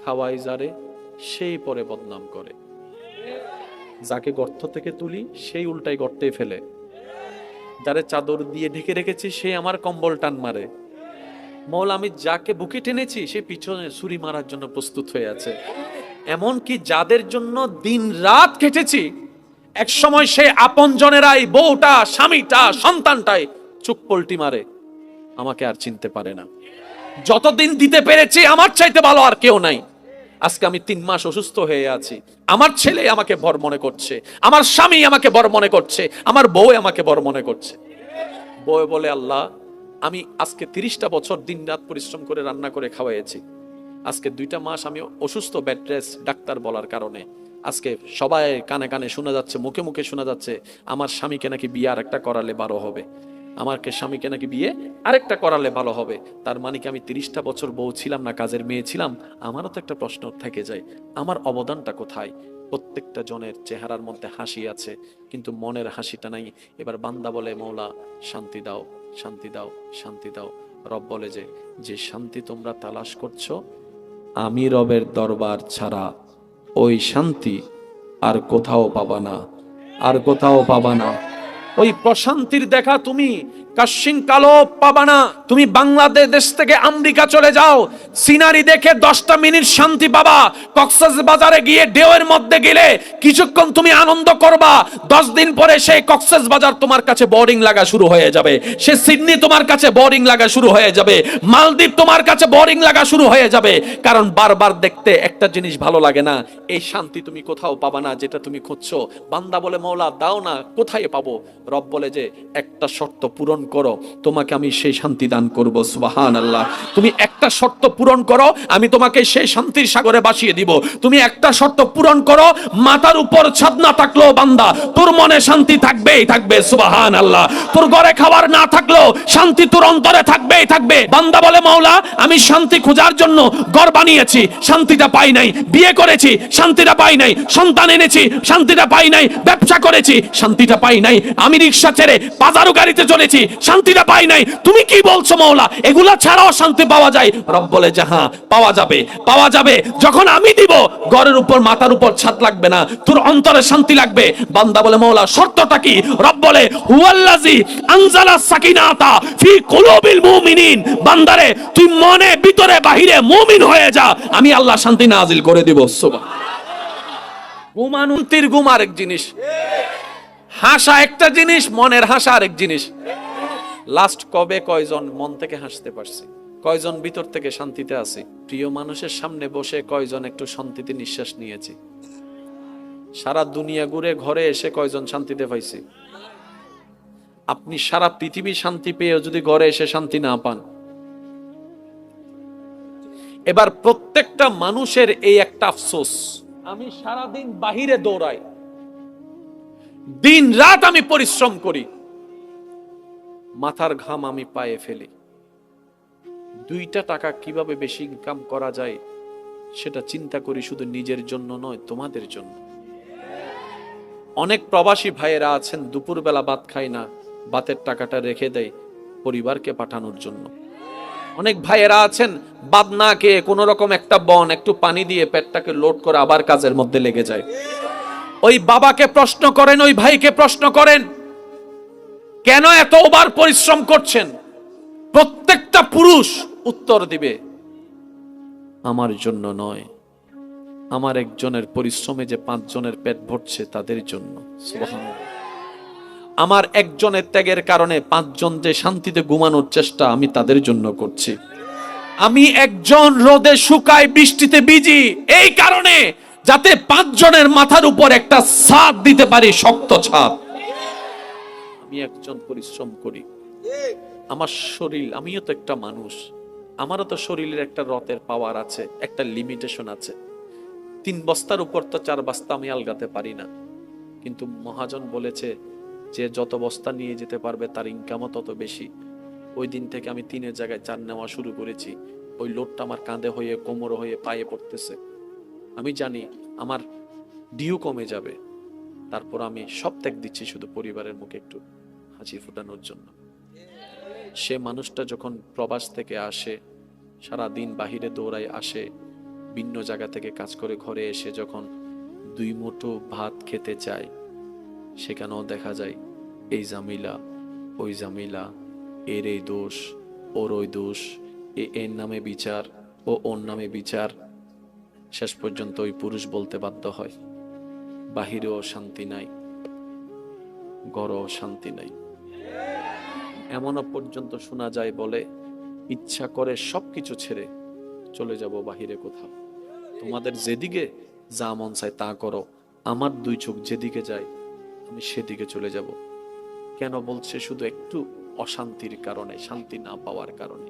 খাওয়াই যারে সেই পরে বদনাম করে, যাকে গর্ত থেকে তুলি সেই উল্টাই গর্তে ফেলে, যারে চাদর দিয়ে ঢেকে রেখেছি সে আমার কম্বল টান মারে। মৌলা আমি যাকে বুকে টেনেছি সে পিছনে ছুরি মারার জন্য প্রস্তুত হয়ে আছে। এমনকি যাদের জন্য দিন রাত খেটেছি এক সময় সে আপন জনেরাই, বউটা, স্বামীটা, সন্তানটাই চুপ পল্টি মারে, আমাকে আর চিনতে পারে না। যতদিন দিতে পেরেছি আমার চাইতে ভালো আর কেউ নাই। আজকে আমি 3 মাস অসুস্থ হয়ে আছি, আমার ছেলে আমাকে বর মনে করছে, আমার স্বামী আমাকে বর মনে করছে, আমার বউ আমাকে বর মনে করছে। বউ বলে আল্লাহ আমি আজকে 30টা বছর দিন রাত পরিশ্রম করে রান্না করে খাওয়াইছি, আজকে 2টা মাস আমি অসুস্থ, বেড রেস্ট, ডাক্তার বলার কারণে আজকে সবাই কানে কানে শোনা যাচ্ছে, মুখে মুখে শোনা যাচ্ছে আমার স্বামীকে নাকি বিয়ে আরেকটা করালে ভালো হবে, আমাকে স্বামীকে নাকি বিয়ে আরেকটা করালে ভালো হবে। তার মানে কি আমি 30টা বছর বউ ছিলাম না, কাজের মেয়ে ছিলাম? আমারও তো একটা প্রশ্ন থেকে যায়, আমার অবদানটা কোথায়? প্রত্যেকটা জনের চেহারার মধ্যে হাসি আছে কিন্তু মনের হাসিটা নাই। এবার বান্দা বলে মৌলা শান্তি দাও, শান্তি দাও, শান্তি দাও। রব বলে যে যে শান্তি তোমরা তালাশ করছো আমি রবের দরবার ছাড়া ওই শান্তি আর কোথাও পাবা না, আর কোথাও পাবা না। ওই প্রশান্তির দেখা তুমি কাশিং কালো পাবা না। তুমি বাংলাদেশ থেকে আমেরিকা চলে যাও, সিনারি দেখে 10টা মিনিট শান্তি পাবা। কক্সবাজারে গিয়ে ঢেউয়ের মধ্যে গেলে কিছুক্ষণ তুমি আনন্দ করবা, 10 দিন পরে সেই কক্সবাজার তোমার কাছে বোরিং লাগা শুরু হয়ে যাবে, সে সিডনি তোমার কাছে বোরিং লাগা শুরু হয়ে যাবে, মালদ্বীপ তোমার কাছে বোরিং লাগা শুরু হয়ে যাবে। কারণ বারবার দেখতে একটা জিনিস ভালো লাগে না। এই শান্তি তুমি কোথাও পাবা না যেটা তুমি খুঁজছো। বান্দা বলে মৌলা দাও না, কোথায় পাবো? রব বলে যে একটা শর্ত পূরণ করো, তোমাকে আমি সেই শান্তি দান করব। সুবহানাল্লাহ। তুমি একটা শর্ত পূরণ করো, আমি তোমাকে সেই শান্তির সাগরে ভাসিয়ে দিব। তুমি একটা শর্ত পূরণ করো, মাথার উপর ছাদ না থাকলেও বান্দা তোর মনে শান্তি থাকবেই থাকবে। সুবহানাল্লাহ। তোর ঘরে খাবার না থাকলেও শান্তি তোর অন্তরে থাকবেই থাকবে। বান্দা বলে মাওলা আমি শান্তি খোঁজার জন্য ঘর বানিয়েছি, শান্তিটা পাই নাই, বিয়ে করেছি, শান্তিটা পাই নাই, সন্তান এনেছি, শান্তিটা পাই নাই, ব্যবসা করেছি, শান্তিটা পাই নাই, আমি রিক্সা ছেড়ে বাজারও গাড়িতে চলেছি, শান্তিটা পাই নাই। তুমি কি বলছো মাওলা এগুলা ছাড়াও শান্তি পাওয়া যায়? রব বলে যে হ্যাঁ পাওয়া যাবে, পাওয়া যাবে। যখন আমি দিব ঘরের উপর মাথার উপর ছাদ লাগবে না, তোর অন্তরে শান্তি লাগবে। বান্দা বলে মাওলা শর্তটা কি? রব বলে হুয়াল্লাযী আনজালা সাকিনাতা ফি কুলুবিল মুমিনিন। বান্দারে তুই মনে ভিতরে বাহিরে মুমিন হয়ে যা, আমি আল্লাহ শান্তি নাজিল করে দিব। সুবহানাল্লাহ। ঘুমানুন্তির ঘুম আরেক জিনিস, হাসা একটা জিনিস, মনের হাসা আরেক জিনিস। লাস্ট কবে কয়জন মন থেকে হাসতে পারছি? কয়জন ভিতর থেকে শান্তিতে আছি? প্রিয় মানুষের সামনে বসে কয়জন একটু শান্তিতে নিঃশ্বাস নিয়েছি? সারা দুনিয়া ঘুরে ঘরে এসে কয়জন শান্তিতে পাইছি? আপনি সারা পৃথিবী শান্তি পেয়েও যদি ঘরে এসে শান্তি না পান। এবার প্রত্যেকটা মানুষের এই একটা আফসোস, আমি সারাদিন বাহিরে দৌড়াই, দিন রাত আমি পরিশ্রম করি, মাথার ঘাম আমি পায়ে ফেলি, 2টা টাকা কিভাবে বেশি ইনকাম করা যায় সেটা চিন্তা করি, শুধু নিজের জন্য নয় তোমাদের জন্য। অনেক প্রবাসী ভাইয়েরা আছেন দুপুরবেলা ভাত খায় না, ভাতের টাকাটা রেখে দেয় পরিবারকে পাঠানোর জন্য। অনেক ভাইয়েরা আছেন ভাত না খেয়ে কোন রকম একটা বন একটু পানি দিয়ে পেটটাকে লোড করে আবার কাজের মধ্যে লেগে যায়। ওই বাবাকে প্রশ্ন করেন, ওই ভাইকে প্রশ্ন করেন কেন এত ওভার পরিশ্রম করছেন? প্রত্যেকটা পুরুষ উত্তর দিবে আমার জন্য নয়, আমার একজনের পরিশ্রমে যে 5 জনের পেট ভরছে তাদের জন্য। সুবহানাল্লাহ। আমার একজনের ত্যাগের কারণে 5 জন যে শান্তিতে ঘুমানোর চেষ্টা আমি তাদের জন্য করছি। আমি একজন রোদে শুকাই বৃষ্টিতে ভিজি এই কারণে যাতে 5 জনের মাথার উপর একটা ছাদ দিতে পারি, শক্ত ছাদ। আমি একজন পরিশ্রম করি, আমার শরীর, আমিও তো একটা মানুষ, আমারও তো শরীরের একটা রতের পাওয়ার আছে, একটা লিমিটেশন আছে। 3 বস্তার উপর তো 4 বস্তা আমি আলগাতে পারি না। কিন্তু মহাজন বলেছে যে যত বস্তা নিয়ে যেতে পারবে তার ইনকামও তত বেশি। ওই দিন থেকে আমি 3-এর জায়গায় 4 নেওয়া শুরু করেছি। ওই লোডটা আমার কাঁধে হয়ে, কোমর হয়ে, পায়ে পড়তেছে। আমি জানি আমার ডিউ কমে যাবে, তারপর আমি সব ত্যাগ দিচ্ছি শুধু পরিবারের মুখে একটু হাসি ফোটানোর জন্য। সে মানুষটা যখন প্রবাস থেকে আসে, সারা দিন বাহিরে দৌড়ায় আসে, ভিন্ন জায়গা থেকে কাজ করে ঘরে এসে যখন দুই মুঠো ভাত খেতে চায়, সেখানেও দেখা যায় এই জামিলা, ওই জামিলা, এর এই দোষ, ওর ওই দোষ, এর নামে বিচার, ওর নামে বিচার। শেষ পর্যন্ত ওই পুরুষ বলতে বাধ্য হয়, বাহিরেও শান্তি নাই, ঘরেও শান্তি নাই। এমনও পর্যন্ত শোনা যায় বলে, ইচ্ছা করে সবকিছু ছেড়ে চলে যাব বাহিরে কোথাও, তোমাদের যেদিকে যা মন চায় তা করো, আমার দুই চোখ যেদিকে যায় আমি সেদিকে চলে যাব। কেন বলছে? শুধু একটু অশান্তির কারণে, শান্তি না পাওয়ার কারণে।